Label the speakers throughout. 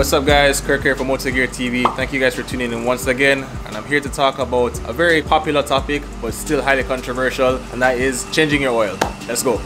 Speaker 1: What's up guys, Kirk here from MotoGear TV. Thank you guys for tuning in once again, and I'm here to talk about a very popular topic but still highly controversial, and that is changing your oil. Let's go.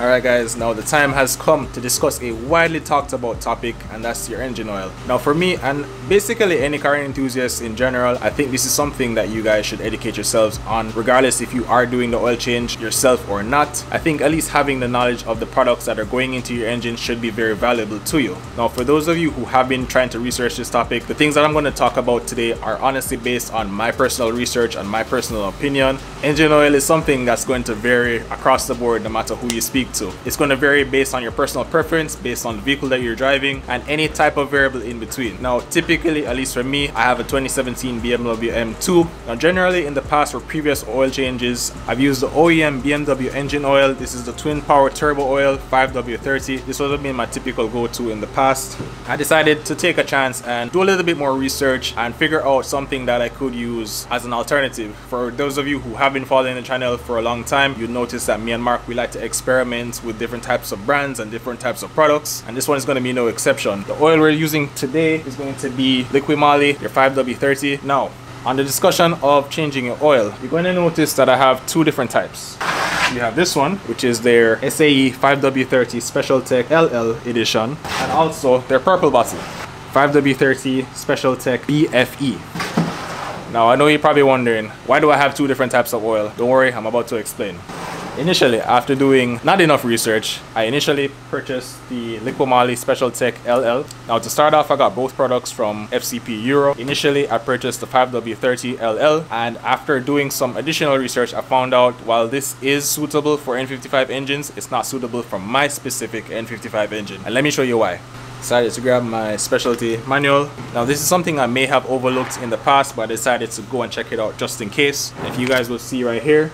Speaker 1: Alright guys, now the time has come to discuss a widely talked about topic, and that's your engine oil. Now for me, and basically any car enthusiast in general, I think this is something that you guys should educate yourselves on, regardless if you are doing the oil change yourself or not. I think at least having the knowledge of the products that are going into your engine should be very valuable to you. Now for those of you who have been trying to research this topic, the things that I'm going to talk about today are honestly based on my personal research and my personal opinion. Engine oil is something that's going to vary across the board no matter who you speak to. It's going to vary based on your personal preference, based on the vehicle that you're driving, and any type of variable in between. Now typically, at least for me, I have a 2017 BMW M2. Now generally in the past for previous oil changes, I've used the OEM BMW engine oil. This is the twin power turbo oil 5W30. This would have been my typical go-to in the past. I decided to take a chance and do a little bit more research and figure out something that I could use as an alternative. For those of you who have been following the channel for a long time, you notice that me and Mark, we like to experiment with different types of brands and different types of products, and this one is going to be no exception. The oil we're using today is going to be Liqui Moly, your 5W30. Now, on the discussion of changing your oil, you're going to notice that I have two different types. You have this one, which is their SAE 5W30 Special Tech LL edition, and also their purple bottle 5W30 Special Tech BFE. Now I know you're probably wondering, why do I have two different types of oil? Don't worry, I'm about to explain. Initially, after doing not enough research, I initially purchased the Liqui Moly Special Tech LL. Now to start off, I got both products from FCP Euro. Initially, I purchased the 5W30 LL, and after doing some additional research, I found out while this is suitable for N55 engines, it's not suitable for my specific N55 engine. And let me show you why. Decided to grab my specialty manual. Now this is something I may have overlooked in the past, but I decided to go and check it out just in case. If you guys will see right here,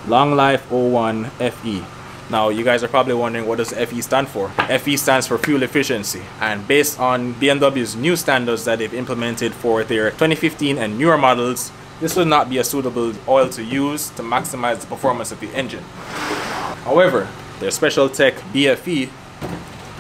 Speaker 1: Long Life 01 FE. Now you guys are probably wondering, what does FE stand for? FE stands for fuel efficiency, and based on BMW's new standards that they've implemented for their 2015 and newer models, this will not be a suitable oil to use to maximize the performance of the engine. However, their Special Tech BFE,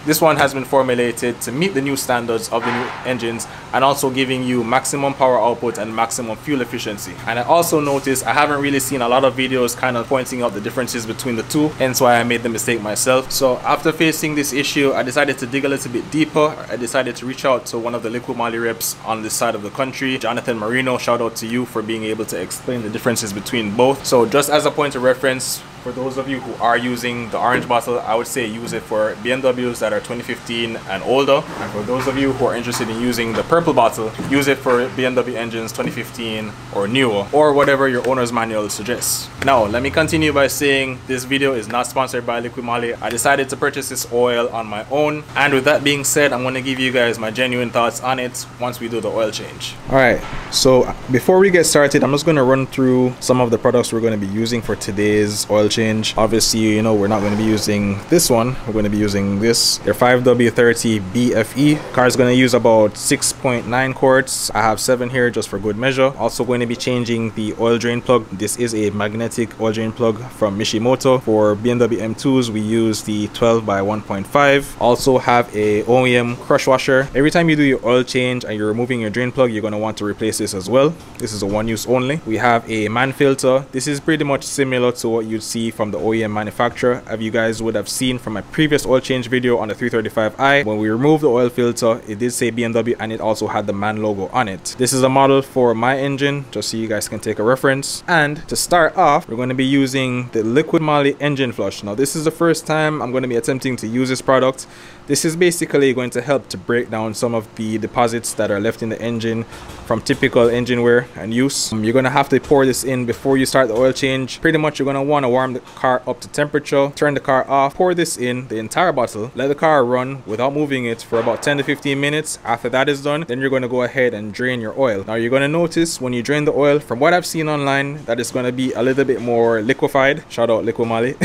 Speaker 1: this one has been formulated to meet the new standards of the new engines, and also giving you maximum power output and maximum fuel efficiency. And I also noticed I haven't really seen a lot of videos kind of pointing out the differences between the two, hence why I made the mistake myself. So after facing this issue, I decided to dig a little bit deeper. I decided to reach out to one of the Liqui Moly reps on this side of the country, Jonathan Marino. Shout out to you for being able to explain the differences between both. So just as a point of reference, for those of you who are using the orange bottle, I would say use it for BMWs that are 2015 and older. And for those of you who are interested in using the purple bottle, use it for BMW engines 2015 or newer, or whatever your owner's manual suggests. Now, let me continue by saying this video is not sponsored by Liqui Moly. I decided to purchase this oil on my own. And with that being said, I'm going to give you guys my genuine thoughts on it once we do the oil change. Alright, so before we get started, I'm just going to run through some of the products we're going to be using for today's oil change. Obviously, you know, we're not going to be using this one. We're going to be using this, their 5W30 BFE. Car is going to use about 6.9 quarts. I have 7 here just for good measure. Also going to be changing the oil drain plug. This is a magnetic oil drain plug from Mishimoto. For BMW M2s, we use the 12 by 1.5. Also have a OEM crush washer. Every time you do your oil change and you're removing your drain plug, you're going to want to replace this as well. This is a one use only. We have a man filter. This is pretty much similar to what you'd see see from the OEM manufacturer. As you guys would have seen from my previous oil change video on the 335i, when we removed the oil filter, it did say BMW and it also had the MAN logo on it. This is a model for my engine, just so you guys can take a reference. And to start off, we're going to be using the liquid moly engine flush. Now this is the first time I'm going to be attempting to use this product. This is basically going to help to break down some of the deposits that are left in the engine from typical engine wear and use. You're going to have to pour this in before you start the oil change. Pretty much you're going to want to warm the car up to temperature, turn the car off, pour this in the entire bottle, let the car run without moving it for about 10 to 15 minutes. After that is done, then you're going to go ahead and drain your oil. Now you're going to notice when you drain the oil, from what I've seen online, that it's going to be a little bit more liquefied. Shout out liquid moly.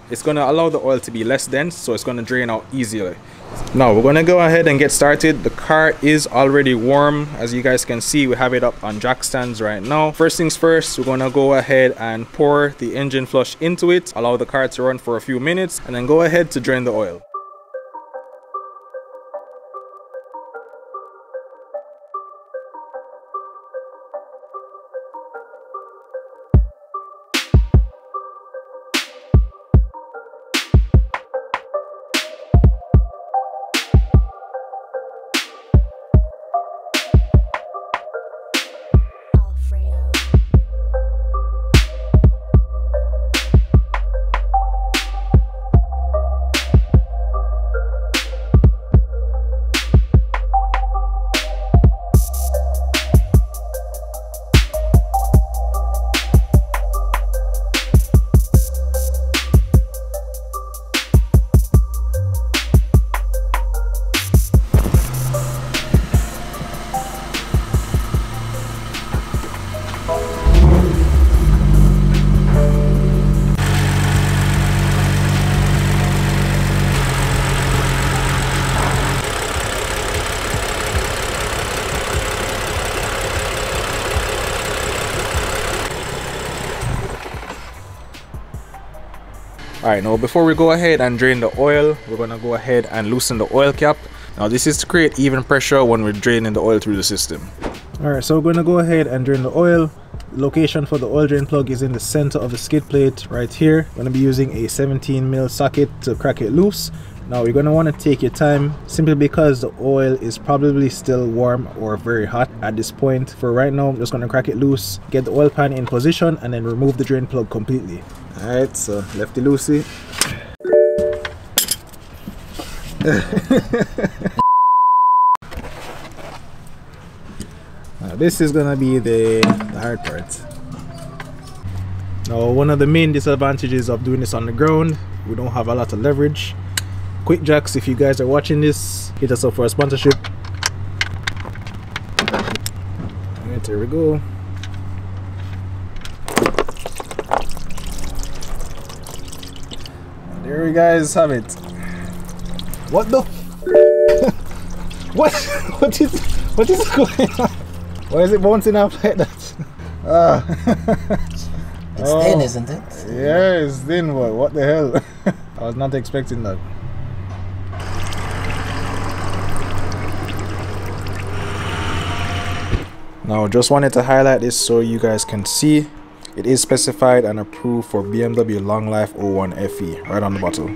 Speaker 1: It's going to allow the oil to be less dense, so it's going to drain out easier. Now we're going to go ahead and get started. The car is already warm. As you guys can see, we have it up on jack stands right now. First things first, we're going to go ahead and pour the engine flush into it, allow the car to run for a few minutes, and then go ahead to drain the oil. Alright, now before we go ahead and drain the oil, we're going to go ahead and loosen the oil cap. Now this is to create even pressure when we're draining the oil through the system. Alright, so we're going to go ahead and drain the oil. The location for the oil drain plug is in the center of the skid plate right here. We're going to be using a 17mm socket to crack it loose. Now you're going to want to take your time, simply because the oil is probably still warm or very hot at this point. For right now, I'm just going to crack it loose, get the oil pan in position, and then remove the drain plug completely. Alright, so lefty loosey. Now this is gonna be the hard part. Now one of the main disadvantages of doing this on the ground, we don't have a lot of leverage. Quick Jacks, if you guys are watching this, hit us up for a sponsorship. Alright, here we go. There you guys have it. What the what is going on? Why is it bouncing up like that?
Speaker 2: It's thin, isn't it?
Speaker 1: Yeah, it's thin, but what the hell? I was not expecting that. Now just wanted to highlight this so you guys can see. It is specified and approved for BMW Long Life 01 FE right on the bottle.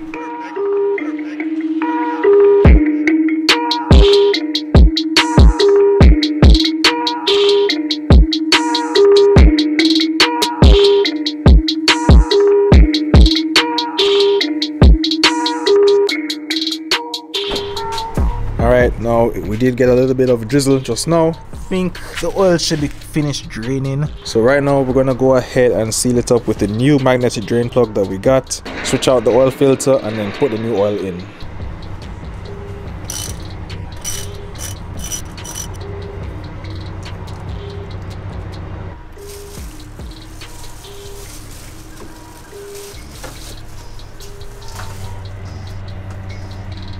Speaker 1: Alright, now we did get a little bit of drizzle just now. I think the oil should be finished draining. So right now we're gonna go ahead and seal it up with the new magnetic drain plug that we got. Switch out the oil filter and then put the new oil in.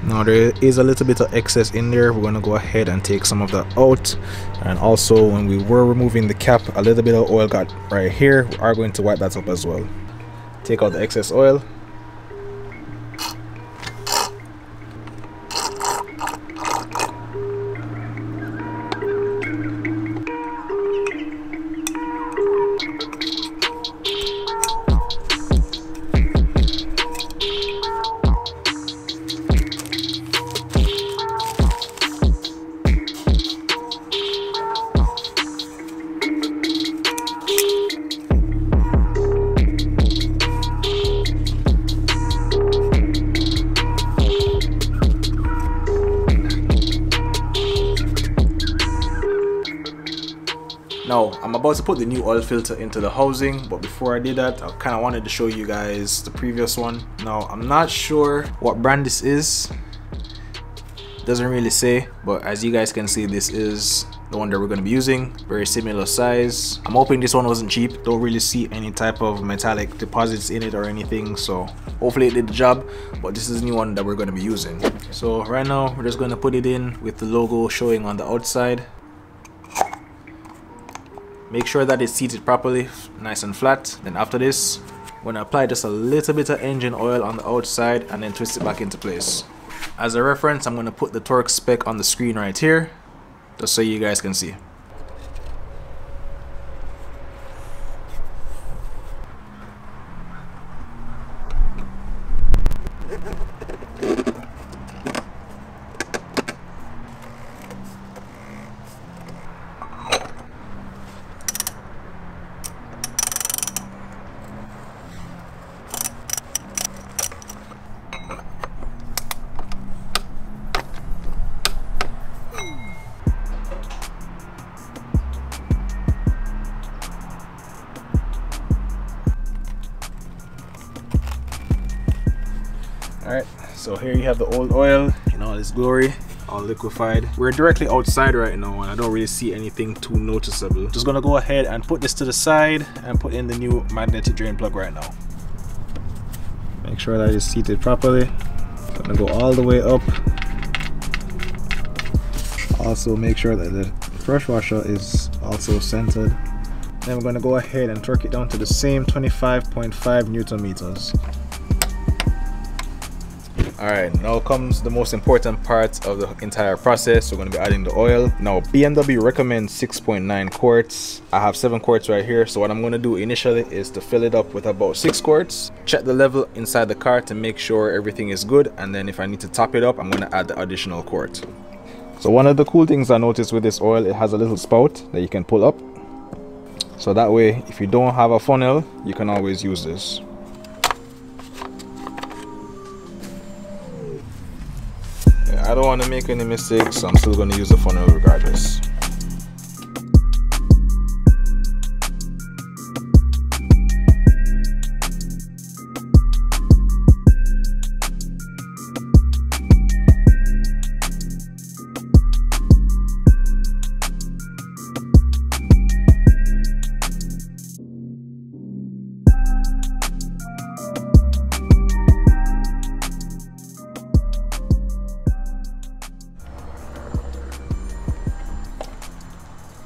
Speaker 1: Now there is a little bit of excess in there. We're going to go ahead and take some of that out. And also when we were removing the cap, a little bit of oil got right here. We are going to wipe that up as well. Take out the excess oil. I'm about to put the new oil filter into the housing, but before I did that, I kind of wanted to show you guys the previous one. Now, I'm not sure what brand this is. Doesn't really say, but as you guys can see, this is the one that we're going to be using. Very similar size. I'm hoping this one wasn't cheap. Don't really see any type of metallic deposits in it or anything, so hopefully it did the job. But this is the new one that we're going to be using. So right now we're just going to put it in with the logo showing on the outside. Make sure that it's seated properly, nice and flat. Then after this, I'm going to apply just a little bit of engine oil on the outside and then twist it back into place. As a reference, I'm going to put the torque spec on the screen right here, just so you guys can see. Alright, so here you have the old oil in all its glory, all liquefied. We're directly outside right now and I don't really see anything too noticeable. Just gonna go ahead and put this to the side and put in the new magnetic drain plug right now. Make sure that it's seated properly. Gonna go all the way up. Also make sure that the brush washer is also centered. Then we're gonna go ahead and torque it down to the same 25.5 Newton meters. Alright, now comes the most important part of the entire process. We're going to be adding the oil. Now, BMW recommends 6.9 quarts. I have 7 quarts right here. So what I'm going to do initially is to fill it up with about 6 quarts. Check the level inside the car to make sure everything is good. And then if I need to top it up, I'm going to add the additional quart. So one of the cool things I noticed with this oil, it has a little spout that you can pull up. So that way, if you don't have a funnel, you can always use this. I don't want to make any mistakes, so I'm still going to use the funnel regardless.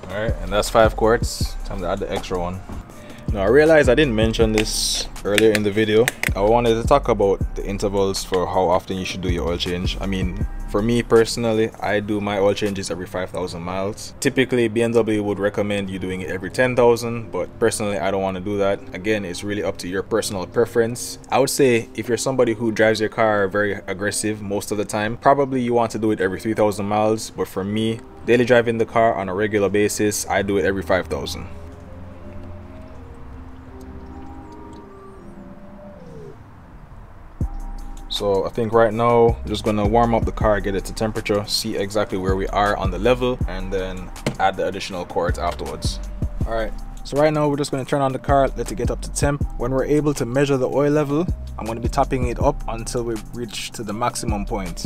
Speaker 1: Alright, and that's 5 quarts. Time to add the extra one. Now I realized I didn't mention this earlier in the video. I wanted to talk about the intervals for how often you should do your oil change. I mean, for me personally, I do my oil changes every 5,000 miles. Typically, BMW would recommend you doing it every 10,000, but personally, I don't want to do that. Again, it's really up to your personal preference. I would say if you're somebody who drives your car very aggressive most of the time, probably you want to do it every 3,000 miles. But for me, daily driving the car on a regular basis, I do it every 5,000. So I think right now I'm just gonna warm up the car, get it to temperature, see exactly where we are on the level, and then add the additional quarts afterwards. Alright, so right now we're just gonna turn on the car, let it get up to temp. When we're able to measure the oil level, I'm gonna be topping it up until we reach to the maximum point.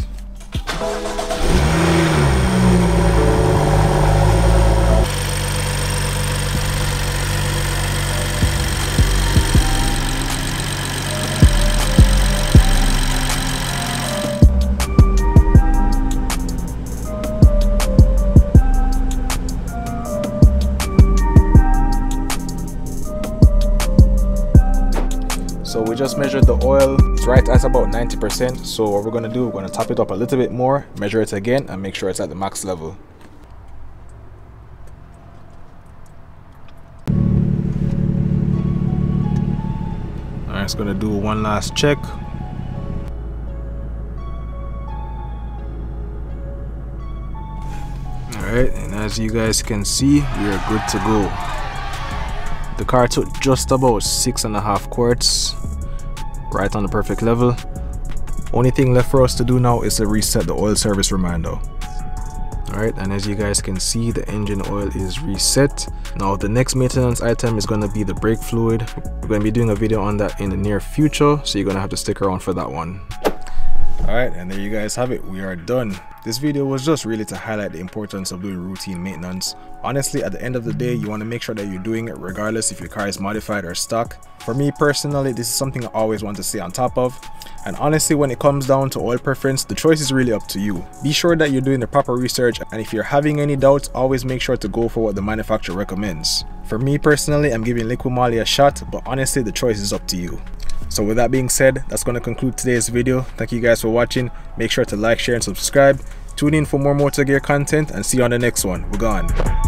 Speaker 1: So we just measured the oil, it's right at about 90%. So what we're gonna do, we're gonna top it up a little bit more, measure it again, and make sure it's at the max level. Alright, it's gonna do one last check. Alright, and as you guys can see, we are good to go. The car took just about 6.5 quarts, right on the perfect level. Only thing left for us to do now is to reset the oil service reminder. Alright, and as you guys can see, the engine oil is reset. Now the next maintenance item is going to be the brake fluid. We're going to be doing a video on that in the near future, so you're going to have to stick around for that one. Alright, and there you guys have it, we are done. This video was just really to highlight the importance of doing routine maintenance. Honestly, at the end of the day, you want to make sure that you're doing it regardless if your car is modified or stock. For me personally, this is something I always want to stay on top of. And honestly, when it comes down to oil preference, the choice is really up to you. Be sure that you're doing the proper research, and if you're having any doubts, always make sure to go for what the manufacturer recommends. For me personally, I'm giving liquid moly a shot, but honestly, the choice is up to you. So with that being said, that's going to conclude today's video. Thank you guys for watching. Make sure to like, share, and subscribe. Tune in for more MotoGear content, and see you on the next one. We're gone.